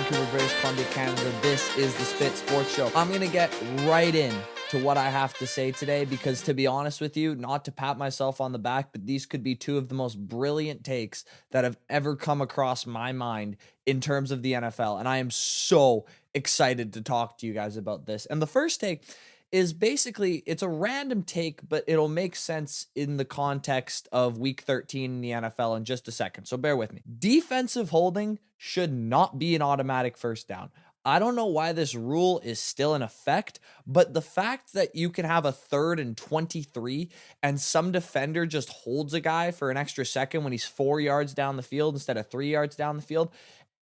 Vancouver, British Columbia, Canada. This is the Spit Sports Show. I'm going to get right in to what I have to say today because, to be honest with you, not to pat myself on the back, but these could be two of the most brilliant takes that have ever come across my mind in terms of the NFL. And I am so excited to talk to you guys about this. And the first take is basically, it's a random take, but it'll make sense in the context of week 13 in the NFL in just a second. So bear with me. Defensive holding should not be an automatic first down. I don't know why this rule is still in effect, but the fact that you can have a 3rd and 23 and some defender just holds a guy for an extra second when he's 4 yards down the field instead of 3 yards down the field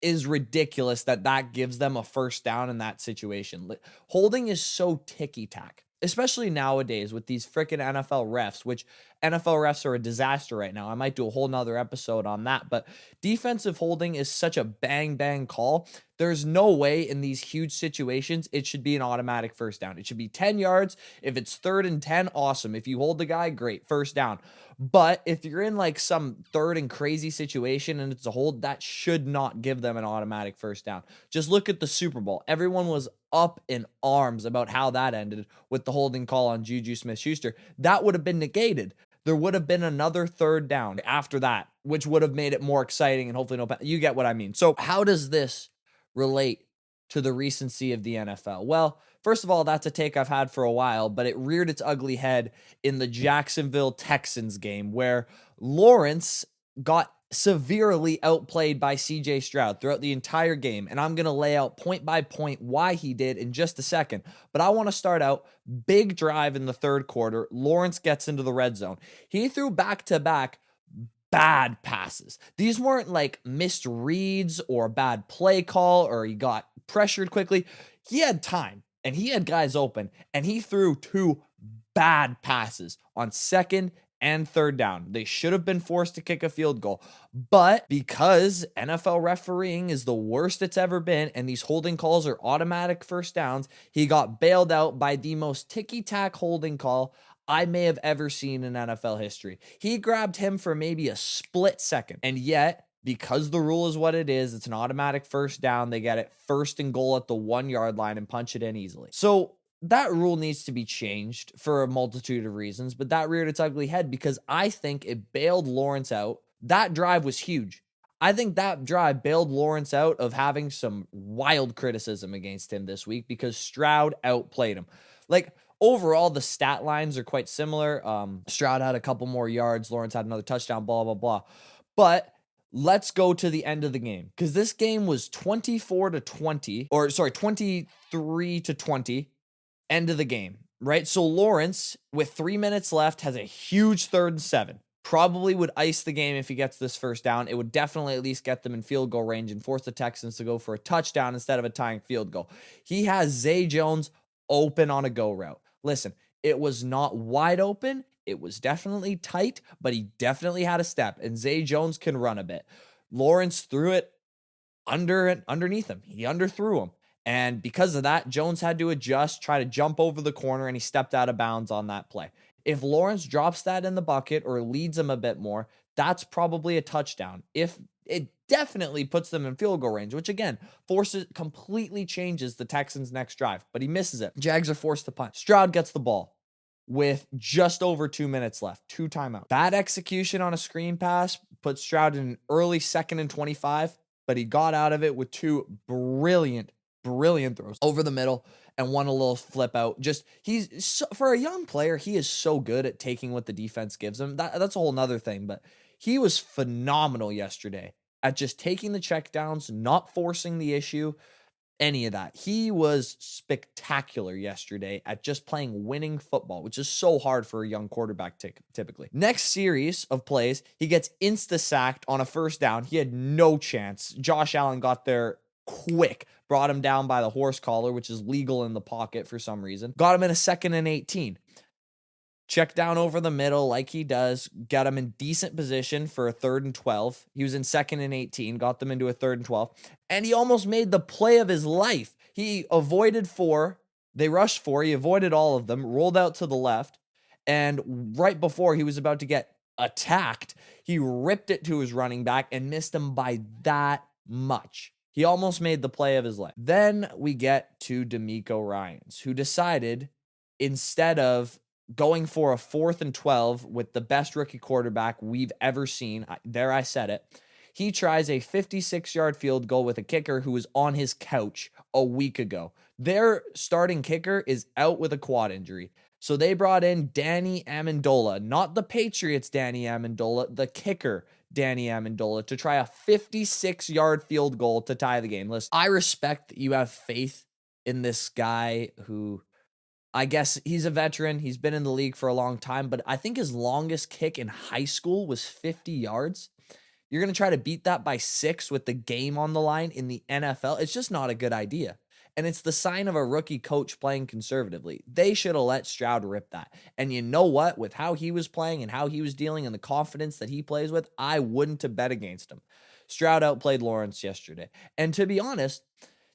is ridiculous that gives them a first down in that situation. Holding is so ticky-tack, especially nowadays with these freaking NFL refs, which NFL refs are a disaster right now. I might do a whole nother episode on that, but defensive holding is such a bang call. There's no way in these huge situations it should be an automatic first down. It should be 10 yards. If it's 3rd and 10, awesome. If you hold the guy, great, first down. But if you're in like some 3rd and crazy situation and it's a hold, that should not give them an automatic first down. Just look at the Super Bowl. Everyone was up in arms about how that ended with the holding call on Juju Smith-Schuster. That would have been negated. There would have been another 3rd down after that, which would have made it more exciting and hopefully you get what I mean. So how does this relate to the recency of the NFL? Well, first of all, that's a take I've had for a while, but it reared its ugly head in the Jacksonville Texans game where Lawrence got severely outplayed by CJ Stroud throughout the entire game. And I'm going to lay out point by point why he did in just a second. But I want to start out big drive in the 3rd quarter. Lawrence gets into the red zone. He threw back-to-back bad passes. These weren't like missed reads or a bad play call or he got pressured quickly. He had time and he had guys open and he threw 2 bad passes on 2nd and 3rd down. They should have been forced to kick a field goal. But because NFL refereeing is the worst it's ever been and these holding calls are automatic first downs, he got bailed out by the most ticky-tack holding call I may have ever seen in NFL history. He grabbed him for maybe a split second. And yet, because the rule is what it is, it's an automatic first down. They get it 1st and goal at the 1-yard line and punch it in easily. So that rule needs to be changed for a multitude of reasons, but that reared its ugly head because I think it bailed Lawrence out. That drive was huge. I think that drive bailed Lawrence out of having some wild criticism against him this week because Stroud outplayed him. Like, overall, the stat lines are quite similar. Stroud had a couple more yards. Lawrence had another touchdown, blah, blah, blah. But let's go to the end of the game because this game was 23-20, end of the game, right? So Lawrence, with 3 minutes left, has a huge 3rd and 7. Probably would ice the game if he gets this first down. It would definitely at least get them in field goal range and force the Texans to go for a touchdown instead of a tying field goal. He has Zay Jones open on a go route. Listen, it was not wide open. It was definitely tight, but he definitely had a step, and Zay Jones can run a bit. Lawrence threw it underneath him. He underthrew him. And because of that, Jones had to adjust, try to jump over the corner, and he stepped out of bounds on that play. If Lawrence drops that in the bucket or leads him a bit more, that's probably a touchdown. If it definitely puts them in field goal range, which again, completely changes the Texans' next drive, but he misses it. Jags are forced to punt. Stroud gets the ball with just over 2 minutes left, 2 timeouts. Bad execution on a screen pass put Stroud in an early 2nd and 25, but he got out of it with 2 brilliant throws over the middle and one a little flip out. For a young player, he is so good at taking what the defense gives him. That's a whole nother thing, but he was phenomenal yesterday at just taking the checkdowns, not forcing the issue, any of that. He was spectacular yesterday at just playing winning football, which is so hard for a young quarterback typically. Next series of plays, he gets insta-sacked on a first down. He had no chance. Josh Allen got there quick, brought him down by the horse collar, which is legal in the pocket for some reason. Got him in a 2nd and 18. Check down over the middle like he does, got him in decent position for a 3rd and 12. He was in 2nd and 18, got them into a 3rd and 12, and he almost made the play of his life. He avoided 4. They rushed 4. He avoided all of them, rolled out to the left, and right before he was about to get attacked, he ripped it to his running back and missed him by that much. He almost made the play of his life. Then we get to DeMeco Ryans, who decided instead of going for a 4th and 12 with the best rookie quarterback we've ever seen, I said it, he tries a 56-yard field goal with a kicker who was on his couch a week ago. Their starting kicker is out with a quad injury. So they brought in Danny Amendola, not the Patriots Danny Amendola, the kicker Danny Amendola, to try a 56-yard field goal to tie the game. Listen, I respect that you have faith in this guy who, I guess he's a veteran. He's been in the league for a long time, but I think his longest kick in high school was 50 yards. You're going to try to beat that by 6 with the game on the line in the NFL. It's just not a good idea. And it's the sign of a rookie coach playing conservatively. They should have let Stroud rip that. And you know what? With how he was playing and how he was dealing and the confidence that he plays with, I wouldn't have bet against him. Stroud outplayed Lawrence yesterday. And to be honest,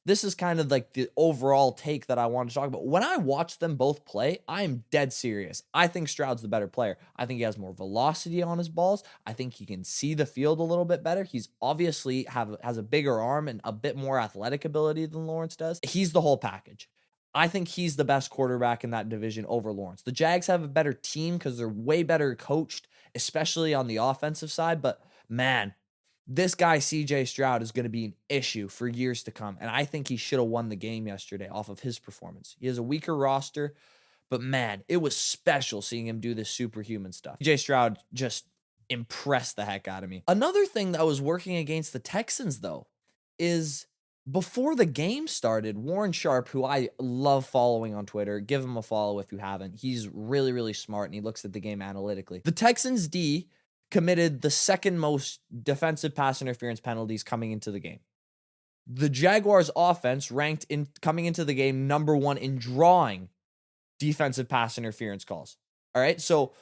this is kind of like the overall take that I want to talk about. When I watch them both play, I'm dead serious. I think Stroud's the better player. I think he has more velocity on his balls. I think he can see the field a little bit better. He's obviously has a bigger arm and a bit more athletic ability than Lawrence does. He's the whole package. I think he's the best quarterback in that division over Lawrence. The Jags have a better team because they're way better coached, especially on the offensive side. But man, this guy, CJ Stroud, is going to be an issue for years to come. And I think he should have won the game yesterday off of his performance. He has a weaker roster, but man, it was special seeing him do this superhuman stuff. CJ Stroud just impressed the heck out of me. Another thing that was working against the Texans, though, is before the game started, Warren Sharp, who I love following on Twitter, give him a follow if you haven't. He's really, really smart, and he looks at the game analytically. The Texans D committed the second most defensive pass interference penalties coming into the game. The Jaguars offense ranked in coming into the game number 1 in drawing defensive pass interference calls. All right. So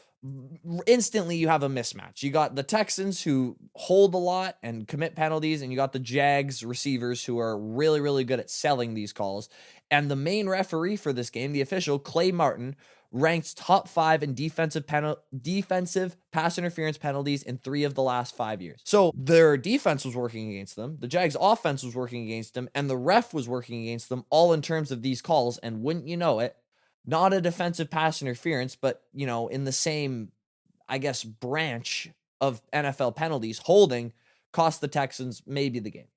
instantly you have a mismatch. You got the Texans who hold a lot and commit penalties, and you got the Jags receivers who are really, really good at selling these calls. And the main referee for this game, the official, Clay Martin, ranked top 5 in defensive pass interference penalties in 3 of the last 5 years. So their defense was working against them, the Jags offense was working against them, and the ref was working against them, all in terms of these calls. And wouldn't you know it, not a defensive pass interference, but, you know, in the same, I guess, branch of NFL penalties, holding cost the Texans maybe the game.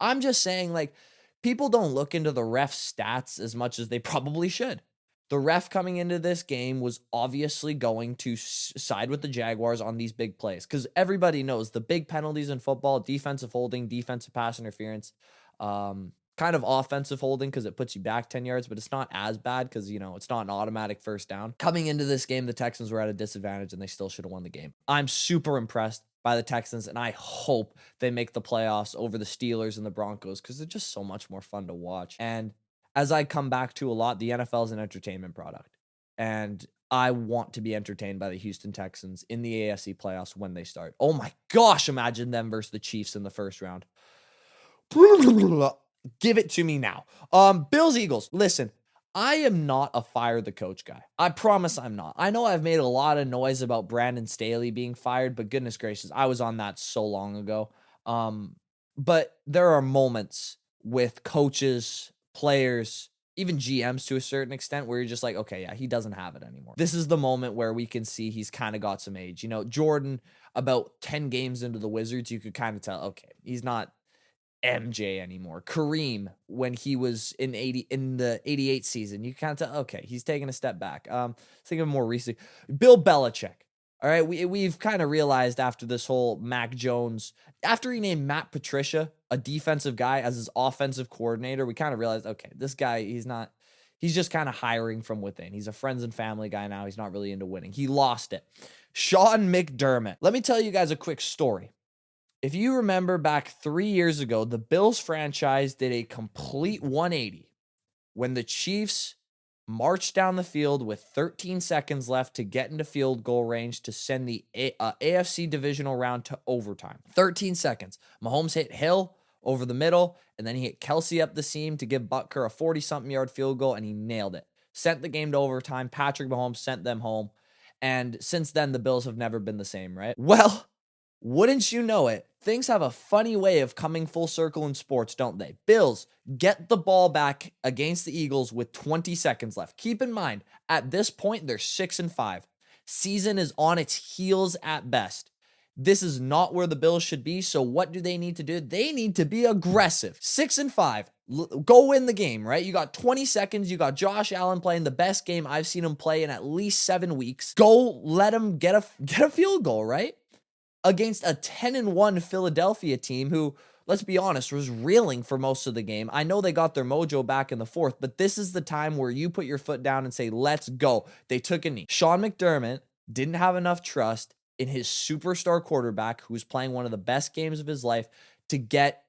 I'm just saying, like, people don't look into the ref stats as much as they probably should. The ref coming into this game was obviously going to side with the Jaguars on these big plays, because everybody knows the big penalties in football: defensive holding, defensive pass interference, kind of offensive holding because it puts you back 10 yards, but it's not as bad because, you know, it's not an automatic first down. Coming into this game, the Texans were at a disadvantage and they still should have won the game. I'm super impressed by the Texans, and I hope they make the playoffs over the Steelers and the Broncos because they're just so much more fun to watch. And as I come back to a lot, the NFL is an entertainment product, and I want to be entertained by the Houston Texans in the AFC playoffs when they start. Oh my gosh, imagine them versus the Chiefs in the first round. Give it to me now. Bills, Eagles. Listen, I am not a fire the coach guy. I promise I'm not. I know I've made a lot of noise about Brandon Staley being fired, but goodness gracious, I was on that so long ago. But there are moments with coaches, players, even GMs to a certain extent, where you're just like, okay, yeah, he doesn't have it anymore. This is the moment where we can see he's kind of got some age. You know, Jordan, about 10 games into the Wizards, you could kind of tell, okay, he's not MJ anymore. Kareem, when he was in the 88 season, you kind of tell, okay, he's taking a step back. Think of more recent. Bill Belichick. All right, we've kind of realized after this whole Mac Jones, after he named Matt Patricia, a defensive guy, as his offensive coordinator, we kind of realized, okay, this guy, he's just kind of hiring from within. He's a friends and family guy now. He's not really into winning. He lost it. Sean McDermott. Let me tell you guys a quick story. If you remember back 3 years ago, the Bills franchise did a complete 180 when the Chiefs marched down the field with 13 seconds left to get into field goal range to send the AFC divisional round to overtime. 13 seconds. Mahomes hit Hill over the middle, and then he hit Kelsey up the seam to give Butker a 40-something yard field goal, and he nailed it. Sent the game to overtime. Patrick Mahomes sent them home. And since then, the Bills have never been the same, right? Well, Wouldn't you know it, things have a funny way of coming full circle in sports, don't they? Bills get the ball back against the Eagles with 20 seconds left. Keep in mind, at this point, they're 6-5. Season is on its heels at best. This is not where the Bills should be. So what do they need to do? They need to be aggressive. 6-5. Go win the game, right? You got 20 seconds. You got Josh Allen playing the best game I've seen him play in at least 7 weeks. Go let him get a field goal, right? Against a 10-1 Philadelphia team who, let's be honest, was reeling for most of the game. I know they got their mojo back in the fourth, but this is the time where you put your foot down and say, let's go. They took a knee. Sean McDermott didn't have enough trust in his superstar quarterback, who was playing one of the best games of his life, to get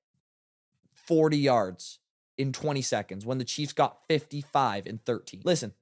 40 yards in 20 seconds when the Chiefs got 55 in 13. Listen,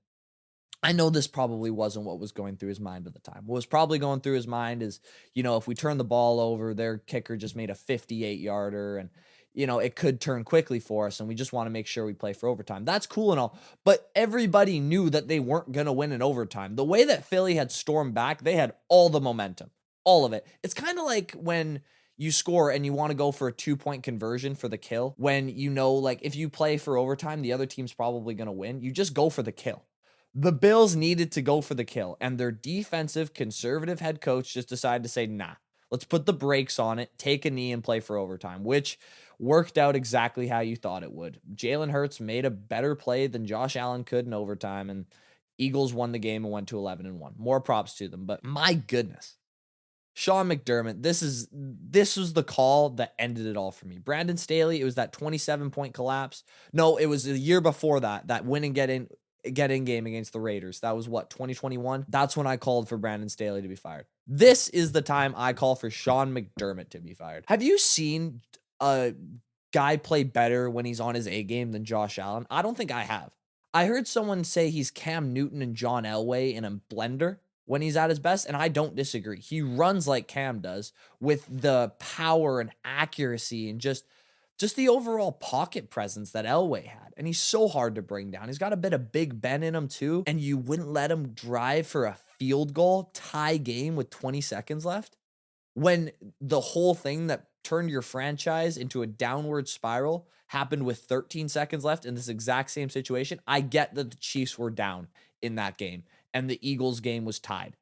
I know this probably wasn't what was going through his mind at the time. What was probably going through his mind is, if we turn the ball over, their kicker just made a 58-yarder and, it could turn quickly for us and we just want to make sure we play for overtime. That's cool and all, but everybody knew that they weren't going to win in overtime. The way that Philly had stormed back, they had all the momentum, all of it. It's kind of like when you score and you want to go for a 2-point conversion for the kill, when if you play for overtime, the other team's probably going to win. You just go for the kill. The Bills needed to go for the kill, and their defensive, conservative head coach just decided to say, nah, let's put the brakes on it, take a knee, and play for overtime, which worked out exactly how you thought it would. Jalen Hurts made a better play than Josh Allen could in overtime, and Eagles won the game and went to 11-1. More props to them, but my goodness. Sean McDermott, this was the call that ended it all for me. Brandon Staley, it was that 27-point collapse. No, it was the year before that win and get in game against the Raiders. That was 2021? That's when I called for Brandon Staley to be fired. This is the time I call for Sean McDermott to be fired. Have you seen a guy play better when he's on his A game than Josh Allen? I don't think I have. I heard someone say he's Cam Newton and John Elway in a blender when he's at his best, and I don't disagree. He runs like Cam does with the power and accuracy and just the overall pocket presence that Elway had. And he's so hard to bring down. He's got a bit of Big Ben in him too. And you wouldn't let him drive for a field goal, tie game with 20 seconds left, when the whole thing that turned your franchise into a downward spiral happened with 13 seconds left in this exact same situation. I get that the Chiefs were down in that game and the Eagles game was tied,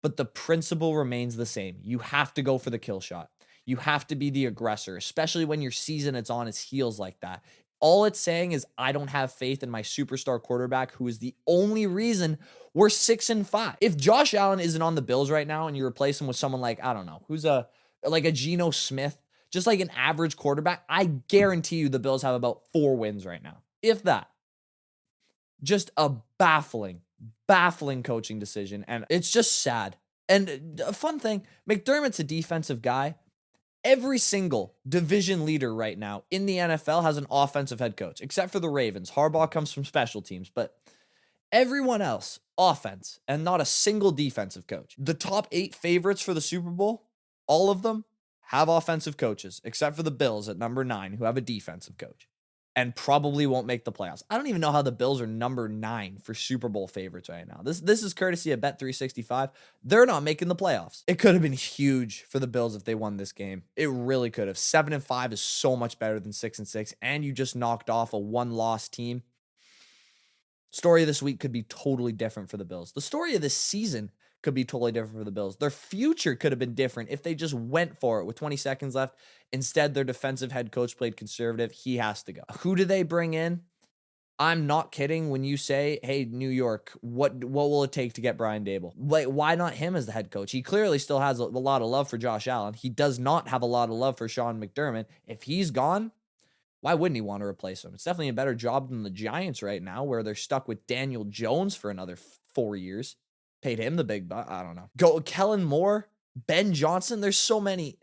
but the principle remains the same. You have to go for the kill shot. You have to be the aggressor, especially when your season is on its heels like that. All it's saying is I don't have faith in my superstar quarterback, who is the only reason we're 6-5. If Josh Allen isn't on the Bills right now and you replace him with someone like, I don't know, who's like a Geno Smith, just like an average quarterback, I guarantee you the Bills have about 4 wins right now, if that. Just a baffling coaching decision, and it's just sad. And a fun thing, McDermott's a defensive guy. Every single division leader right now in the NFL has an offensive head coach, except for the Ravens. Harbaugh comes from special teams, but everyone else, offense, and not a single defensive coach. The top 8 favorites for the Super Bowl, all of them have offensive coaches, except for the Bills at number 9, who have a defensive coach and probably won't make the playoffs. I don't even know how the Bills are number 9 for Super Bowl favorites right now. This is courtesy of Bet365. They're not making the playoffs. It could have been huge for the Bills if they won this game. It really could have. 7-5 is so much better than 6-6, and you just knocked off a 1-loss team. Story of this week could be totally different for the Bills. The story of this season could be totally different for the Bills. Their future could have been different if they just went for it with 20 seconds left. Instead, their defensive head coach played conservative. He has to go. Who do they bring in? I'm not kidding when you say, hey, New York, what will it take to get Brian Daboll? Like, why not him as the head coach? He clearly still has a lot of love for Josh Allen. He does not have a lot of love for Sean McDermott. If he's gone, why wouldn't he want to replace him? It's definitely a better job than the Giants right now, where they're stuck with Daniel Jones for another 4 years. Paid him the big buck. I don't know. Go Kellen Moore, Ben Johnson. There's so many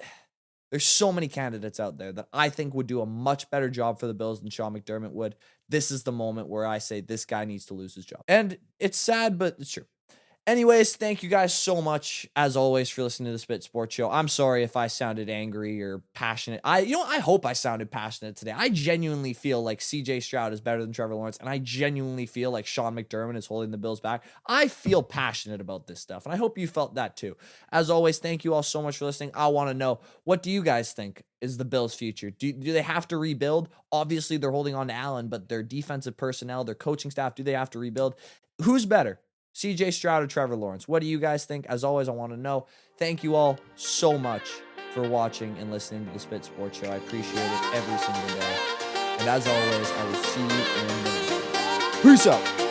candidates out there that I think would do a much better job for the Bills than Sean McDermott would. This is the moment where I say this guy needs to lose his job. And it's sad, but it's true. Anyways, thank you guys so much, as always, for listening to the Spit Sports Show. I'm sorry if I sounded angry or passionate. I hope I sounded passionate today. I genuinely feel like CJ Stroud is better than Trevor Lawrence, and I genuinely feel like Sean McDermott is holding the Bills back. I feel passionate about this stuff, and I hope you felt that too. As always, thank you all so much for listening. I want to know, what do you guys think is the Bills' future? Do they have to rebuild? Obviously, they're holding on to Allen, but their defensive personnel, their coaching staff, do they have to rebuild? Who's better? CJ Stroud or Trevor Lawrence? What do you guys think? As always, I want to know. Thank you all so much for watching and listening to the Spit Sports Show. I appreciate it every single day. And as always, I will see you in the next one. Peace out.